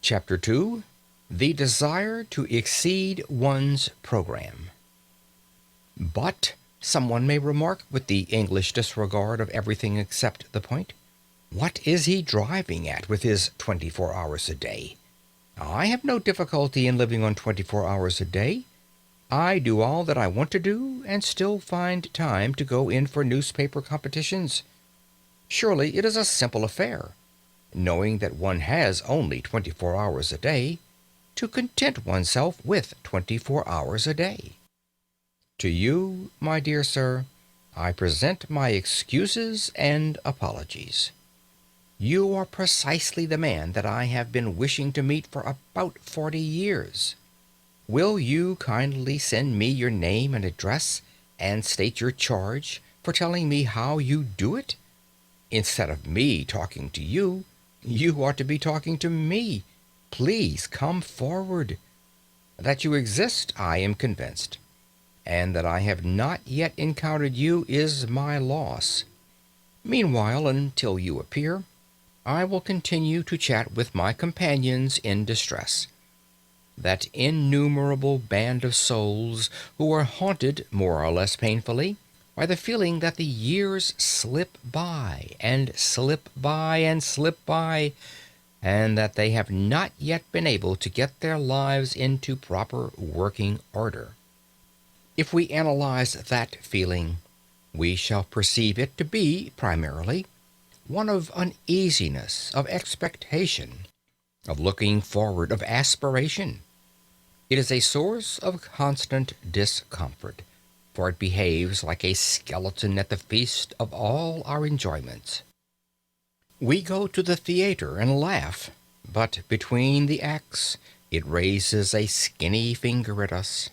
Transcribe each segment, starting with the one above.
Chapter 2: The Desire to Exceed One's Program. But, someone may remark with the English disregard of everything except the point, what is he driving at with his 24 hours a day? I have no difficulty in living on 24 hours a day. I do all that I want to do and still find time to go in for newspaper competitions. Surely it is a simple affair, knowing that one has only 24 hours a day, to content oneself with 24 hours a day. To you, my dear sir, I present my excuses and apologies. You are precisely the man that I have been wishing to meet for about 40 years. Will you kindly send me your name and address, and state your charge for telling me how you do it? Instead of me talking to you, you ought to be talking to me. Please come forward. That you exist, I am convinced, and that I have not yet encountered you is my loss. Meanwhile, until you appear, I will continue to chat with my companions in distress, that innumerable band of souls who are haunted, more or less painfully, by the feeling that the years slip by and slip by and slip by, and that they have not yet been able to get their lives into proper working order. If we analyze that feeling, we shall perceive it to be, primarily, one of uneasiness, of expectation, of looking forward, of aspiration. It is a source of constant discomfort, for it behaves like a skeleton at the feast of all our enjoyments. We go to the theater and laugh, but between the acts it raises a skinny finger at us.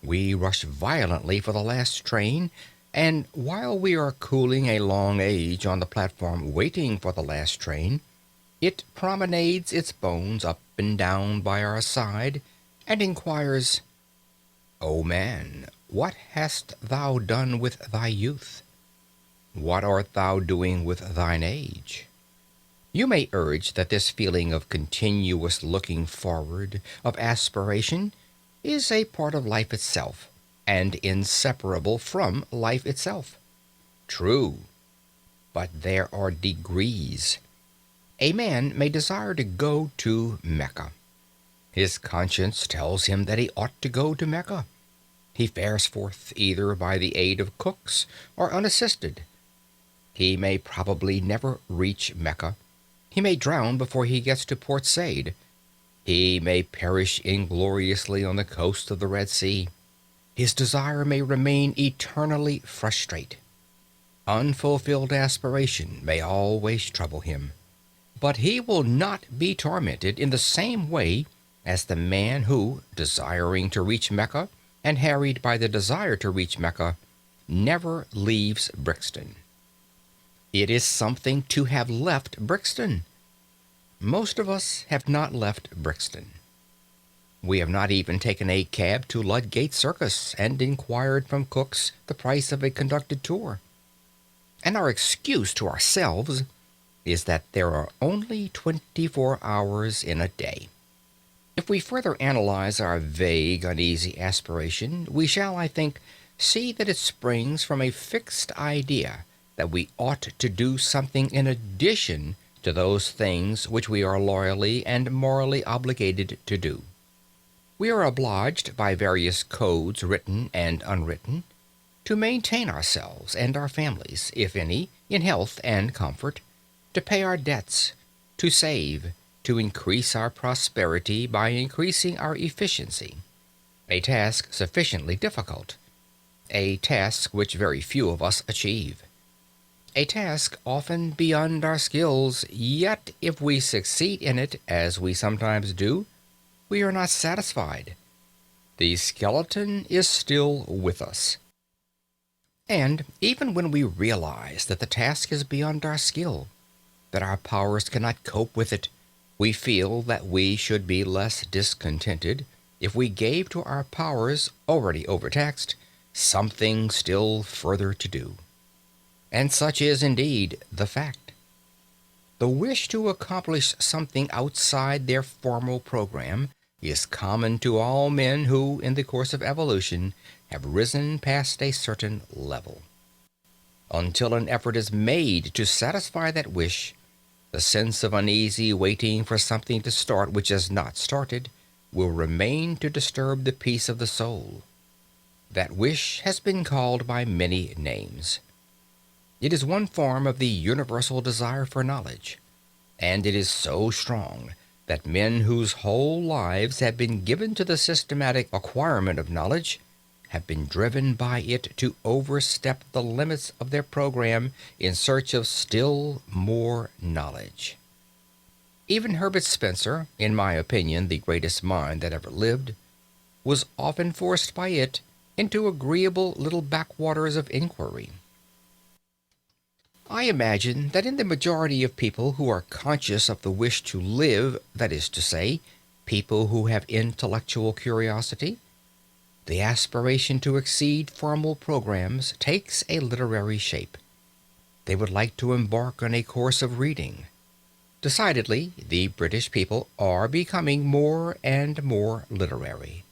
We rush violently for the last train, and while we are cooling a long age on the platform waiting for the last train, it promenades its bones up and down by our side, and inquires, "O man, what hast thou done with thy youth? What art thou doing with thine age?" You may urge that this feeling of continuous looking forward, of aspiration, is a part of life itself, and inseparable from life itself. True, but there are degrees. A man may desire to go to Mecca. His conscience tells him that he ought to go to Mecca. He fares forth either by the aid of cooks or unassisted. He may probably never reach Mecca. He may drown before he gets to Port Said. He may perish ingloriously on the coast of the Red Sea. His desire may remain eternally frustrate. Unfulfilled aspiration may always trouble him. But he will not be tormented in the same way as the man who, desiring to reach Mecca, and harried by the desire to reach Mecca, never leaves Brixton. It is something to have left Brixton. Most of us have not left Brixton. We have not even taken a cab to Ludgate Circus and inquired from cooks the price of a conducted tour. And our excuse to ourselves is that there are only 24 hours in a day. If we further analyze our vague, uneasy aspiration, we shall, I think, see that it springs from a fixed idea that we ought to do something in addition to those things which we are loyally and morally obligated to do. We are obliged by various codes, written and unwritten, to maintain ourselves and our families, if any, in health and comfort, to pay our debts, to save, to increase our prosperity by increasing our efficiency. A task sufficiently difficult, a task which very few of us achieve, a task often beyond our skills, yet if we succeed in it, as we sometimes do, we are not satisfied. The skeleton is still with us. And even when we realize that the task is beyond our skill, that our powers cannot cope with it, we feel that we should be less discontented if we gave to our powers, already overtaxed, something still further to do. And such is indeed the fact. The The wish to accomplish something outside their formal program is common to all men who, in the course of evolution, have risen past a certain level. Until an effort is made to satisfy that wish, the sense of uneasy waiting for something to start which has not started will remain to disturb the peace of the soul. That wish has been called by many names. It is one form of the universal desire for knowledge, and it is so strong that men whose whole lives have been given to the systematic acquirement of knowledge have been driven by it to overstep the limits of their program in search of still more knowledge. Even Herbert Spencer, in my opinion the greatest mind that ever lived, was often forced by it into agreeable little backwaters of inquiry. I imagine that in the majority of people who are conscious of the wish to live, that is to say, people who have intellectual curiosity, the aspiration to exceed formal programs takes a literary shape. They would like to embark on a course of reading. Decidedly, the British people are becoming more and more literary.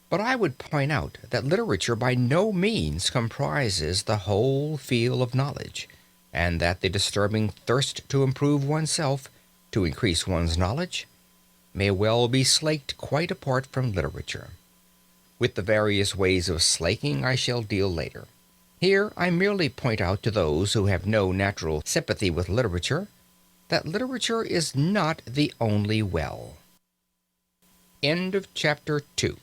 But I would point out that literature by no means comprises the whole field of knowledge, and that the disturbing thirst to improve oneself, to increase one's knowledge, may well be slaked quite apart from literature. With the various ways of slaking I shall deal later. Here I merely point out to those who have no natural sympathy with literature that literature is not the only well. End of chapter 2.